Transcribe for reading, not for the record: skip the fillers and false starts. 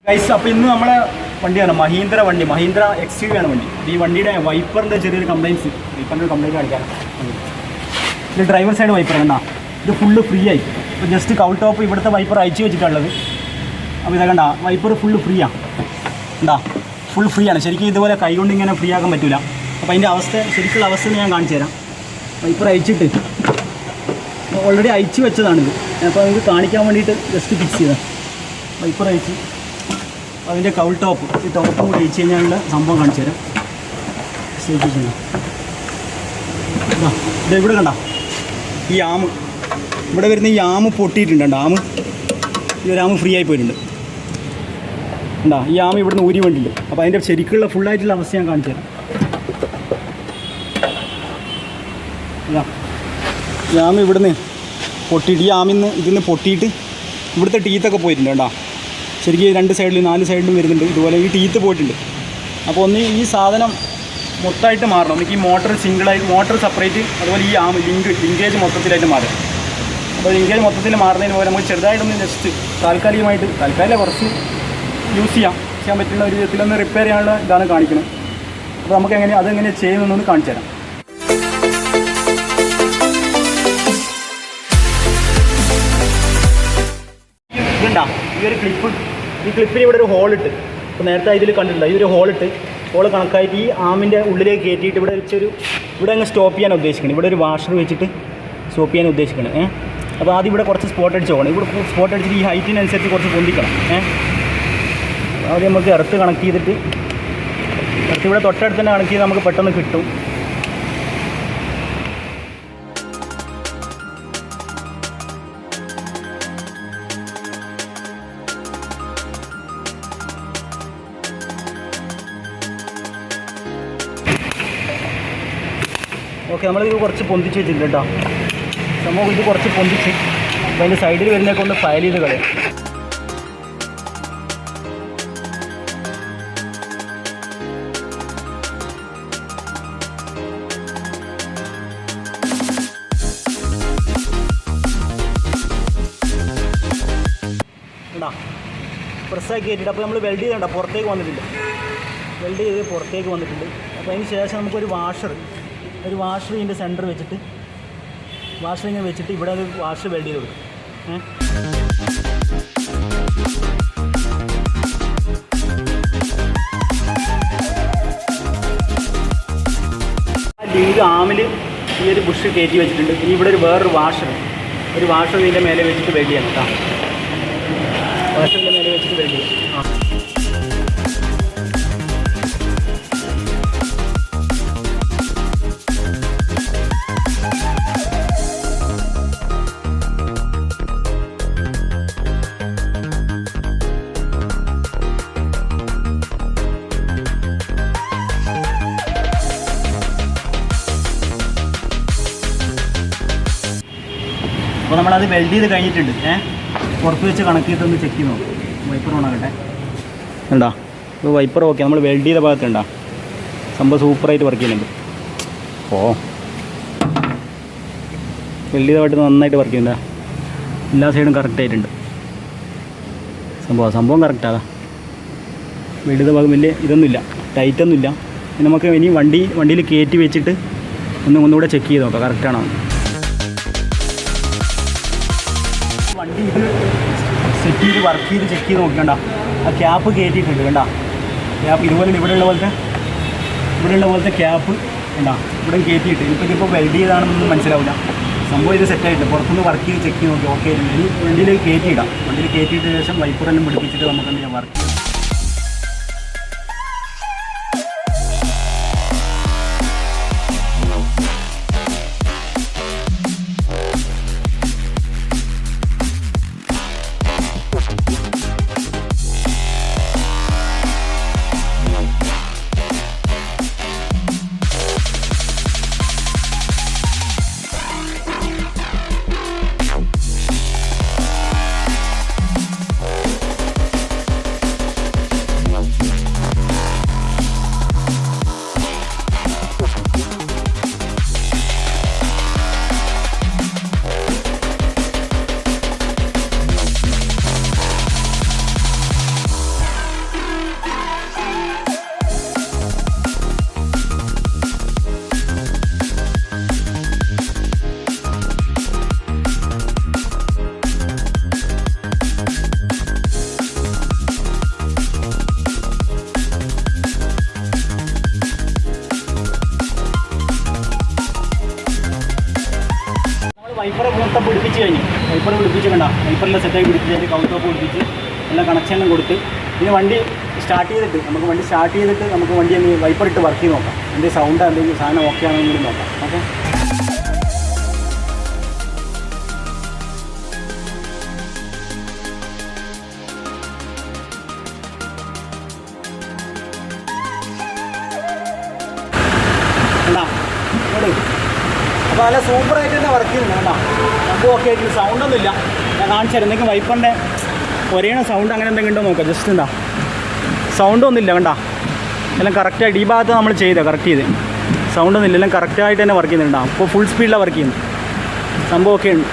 Guys, അപ്പോൾ ഇന്ന് നമ്മളെ വണ്ടിയാണ് മഹീന്ദ്ര XUV ആണ് വണ്ടി. ഈ വണ്ടിയുടെ വൈപ്പറിൻ്റെ ചെറിയൊരു കംപ്ലയിൻറ്റ് കാണിക്കാനാണ്. ഇത് ഡ്രൈവർ സൈഡ് വൈപ്പർ കണ്ടാ, ഇത് ഫുള്ള് ഫ്രീ ആയി. ഇപ്പോൾ ജസ്റ്റ് കൗൾ ടോപ്പ് ഇവിടുത്തെ വൈപ്പർ അയച്ചു വെച്ചിട്ടുള്ളത്. അപ്പോൾ ഇതാ കണ്ട, വൈപ്പർ ഫുള്ള് ഫ്രീ ആണ്. എന്താ ഫുൾ ഫ്രീ ആണ്. ശരിക്കും ഇതുപോലെ കൈകൊണ്ട് ഇങ്ങനെ ഫ്രീ ആക്കാൻ പറ്റില്ല. അപ്പോൾ അതിൻ്റെ ശരിക്കുള്ള അവസ്ഥ ഞാൻ കാണിച്ചു തരാം. വൈപ്പർ അയച്ചിട്ട് ഓൾറെഡി അയച്ചു വെച്ചതാണിത്. അപ്പോൾ നിങ്ങൾക്ക് കാണിക്കാൻ വേണ്ടിയിട്ട് ജസ്റ്റ് ഫിക്സ് ചെയ്താൽ വൈപ്പർ അയച്ച് അതിൻ്റെ കൗൾ ടോപ്പ് ഈ ടോപ്പും കൂടി അയച്ചു കഴിഞ്ഞാലുള്ള സംഭവം കാണിച്ചു തരാം. ശ്രദ്ധിച്ചില്ല, ഇത് ഇവിടെ കണ്ട ഈ ആമ് ഇവിടെ വരുന്ന ഈ ആമ് പൊട്ടിയിട്ടുണ്ട്. ഈ ഒരു ആമ് ഫ്രീ ആയി പോയിട്ടുണ്ട്. ഉണ്ടാ ഈ ആമ ഇവിടുന്ന് ഊരി വേണ്ടിയിട്ടുണ്ട്. അപ്പോൾ അതിൻ്റെ ശരിക്കുള്ള ഫുള്ളായിട്ടുള്ള അവസ്ഥ ഞാൻ കാണിച്ചു തരാം. ഈ ആമ ഇവിടുന്ന് പൊട്ടിയിട്ട് ഇതിന്ന് പൊട്ടിയിട്ട് ഇവിടുത്തെ ടീത്തൊക്കെ പോയിട്ടുണ്ട്. കേട്ടോ, ശരിക്കും 2 സൈഡിലും 4 സൈഡിലും വരുന്നുണ്ട്. ഇതുപോലെ ഈ ടീത്ത് പോയിട്ടുണ്ട്. അപ്പോൾ ഒന്ന് ഈ സാധനം മൊത്തമായിട്ട് മാറണം. ഒന്നിക്ക് ഈ മോട്ടർ സെപ്പറേറ്റ്, അതുപോലെ ഈ ലിങ്കേജ് മൊത്തത്തിലായിട്ട് മാറും. അപ്പോൾ ലിങ്കേജ് മൊത്തത്തിൽ മാറുന്നതിന് പോലെ നമുക്ക് ചെറുതായിട്ടൊന്ന് ജസ്റ്റ് താൽക്കാലിക കുറച്ച് യൂസ് ചെയ്യാൻ പറ്റുന്ന ഒരു വിധത്തിലൊന്ന് റിപ്പയർ ചെയ്യാനുള്ള ഇതാണ് കാണിക്കുന്നത്. അപ്പോൾ നമുക്ക് അതെങ്ങനെ ചെയ്യുന്നതെന്നൊന്ന് കാണിച്ചു തരാം. ഇതുണ്ടാ ഈ ക്ലിപ്പിന് ഇവിടെ ഒരു ഹോളിട്ട്, ഇപ്പോൾ നേരത്തെ ഇതിൽ കണ്ടിട്ടുണ്ട്, ഇതൊരു ഹോള് കണക്കായിട്ട് ഈ ആമിൻ്റെ ഉള്ളിലേക്ക് കയറ്റിയിട്ട് ഇവിടെ അങ്ങ് സ്റ്റോപ്പ് ചെയ്യാൻ ഉദ്ദേശിക്കണം. ഇവിടെ ഒരു വാഷർ വെച്ചിട്ട് സ്റ്റോപ്പ് ചെയ്യാൻ ഉദ്ദേശിക്കണം. അപ്പോൾ ആദ്യം ഇവിടെ കുറച്ച് സ്പോട്ട് അടിച്ച് പോകണം. ഇവിടെ സ്പോട്ട് അടിച്ചിട്ട് ഈ ഹൈറ്റിനനുസരിച്ച് കുറച്ച് പൊന്തിക്കണം. ആദ്യം നമുക്ക് എർത്ത് കണക്ട് ചെയ്തിട്ട് ഇവിടെ തൊട്ടടുത്ത് തന്നെ കണക്ട് ചെയ്ത് നമുക്ക് പെട്ടെന്ന് കിട്ടും. ഓക്കെ, നമ്മളിത് കുറച്ച് പൊന്തിച്ച് വെച്ചിട്ടുണ്ട് കേട്ടോ. സംഭവം ഇത് കുറച്ച് പൊന്തിച്ച് അപ്പോൾ അതിൻ്റെ സൈഡിൽ വരുന്നതൊക്കെ ഒന്ന് ഫയൽ ചെയ്ത് കളയാം. പ്രസ്സാക്കി കയറ്റിയിട്ട് അപ്പോൾ നമ്മൾ വെൽഡ് ചെയ്തണ്ട പുറത്തേക്ക് വന്നിട്ടില്ല. വെൽഡ് ചെയ്ത് പുറത്തേക്ക് വന്നിട്ടുണ്ട്. അപ്പോൾ അതിന് ശേഷം നമുക്കൊരു വാഷർ ഇതിൻ്റെ സെൻറ്റർ വെച്ചിട്ട് ഇങ്ങനെ വെച്ചിട്ട് ഇവിടെ ഒരു വാഷർ വെൽഡ് ചെയ്ത് കൊടുക്കും. ഇത് ആമിൽ ഈ ഒരു ബുഷ് കയറ്റി വെച്ചിട്ടുണ്ട്. ഇനി ഇവിടെ വേറൊരു വാഷർ ഇതിൻ്റെ മേലെ വെച്ചിട്ട് വെൽഡ് ചെയ്യണം കേട്ടോ. വാഷറിൻ്റെ മേലെ വെച്ചിട്ട് വെൽഡ് ചെയ്യും. അപ്പോൾ നമ്മളത് വെൽഡ് ചെയ്ത് കഴിഞ്ഞിട്ടുണ്ട്. പുറത്ത് വെച്ച് കണക്ട് ചെയ്തൊന്ന് ചെക്ക് ചെയ്ത് നോക്കും. വൈപ്പർ ഓണാകട്ടെ. ഉണ്ടോ, ഇപ്പോൾ വൈപ്പർ ഓക്കെ. നമ്മൾ വെൽഡ് ചെയ്ത ഭാഗത്തുണ്ടോ സംഭവം സൂപ്പറായിട്ട് വർക്ക് ചെയ്യുന്നുണ്ട്. വെൽഡ് ചെയ്ത ഭാഗത്ത് നന്നായിട്ട് വർക്ക് ചെയ്യുന്നുണ്ട്. എല്ലാ സൈഡും കറക്റ്റായിട്ടുണ്ട്. സംഭവം കറക്റ്റാണ്. വെൽഡ് ചെയ്ത ഭാഗം വലിയ ഇതൊന്നുമില്ല, ടൈറ്റൊന്നുമില്ല. നമുക്ക് ഇനി വണ്ടിയിൽ കയറ്റി വെച്ചിട്ട് ഒന്നുകൂടെ ചെക്ക് ചെയ്ത് നോക്കാം കറക്റ്റാണോ. വണ്ടി ഇത് സെറ്റ് ചെയ്ത് വർക്ക് ചെയ്ത് ചെക്ക് ചെയ്ത് നോക്കണ്ട. ആ ക്യാപ്പ് കയറ്റിയിട്ടുണ്ട് കണ്ട. ക്യാപ്പ് ഇതുപോലെ ഇവിടെയുള്ള പോലത്തെ ക്യാപ്പ് കണ്ട ഇവിടെ കയറ്റിയിട്ട് ഇതിപ്പോൾ വെൽഡ് ചെയ്താണെന്നൊന്നും മനസ്സിലാവില്ല. സംഭവം ഇത് സെറ്റായിട്ട് പുറത്തുനിന്ന് വർക്ക് ചെയ്ത് ചെക്ക് ചെയ്ത് നോക്കി. ഓക്കെ, ഇനി വണ്ടിയിൽ കയറ്റിയിട്ട ശേഷം വൈപ്പറെല്ലാം പിടിപ്പിച്ചിട്ട് നമുക്ക് എന്ത് ചെയ്യാം, വർക്ക് ചെയ്യാം. വൈപ്പറിൽ സെറ്റാക്കി പിടിപ്പിച്ച് കൗട്ടോപ്പ് പിടിപ്പിച്ച് എല്ലാം കണക്ഷനും കൊടുത്ത് പിന്നെ വണ്ടി സ്റ്റാർട്ട് ചെയ്തിട്ട് നമുക്ക് വണ്ടി ഒന്ന് വൈപ്പർ ഇട്ട് വർക്ക് ചെയ്ത് നോക്കാം. എന്തെങ്കിലും സൗണ്ട് എന്തെങ്കിലും സാധനം ഓക്കെ ആണെങ്കിലും നോക്കാം. ഓക്കെ, അപ്പോൾ നല്ല സൂപ്പറായിട്ട് തന്നെ വർക്ക് ചെയ്യുന്നുണ്ട് കേട്ടോ. സംഭവം ഓക്കെ ആയിട്ട് സൗണ്ടൊന്നുമില്ല. ഞാൻ കാണിച്ചു തരാം. എന്തെങ്കിലും വൈപ്പറിൻ്റെ ഒരേണ സൗണ്ട് അങ്ങനെ എന്തെങ്കിലും ഉണ്ടോ നോക്കാം. ജസ്റ്റ് എന്താ സൗണ്ടൊന്നുമില്ല കണ്ട, എല്ലാം കറക്റ്റായിട്ട് ഈ ഭാഗത്ത് നമ്മൾ കറക്റ്റ് ചെയ്ത് സൗണ്ടൊന്നുമില്ല, എല്ലാം കറക്റ്റായിട്ട് തന്നെ വർക്ക് ചെയ്യുന്നുണ്ടാവും. അപ്പോൾ ഫുൾ സ്പീഡിലാണ് വർക്ക് ചെയ്യുന്നത്. സംഭവമൊക്കെ ഉണ്ട്.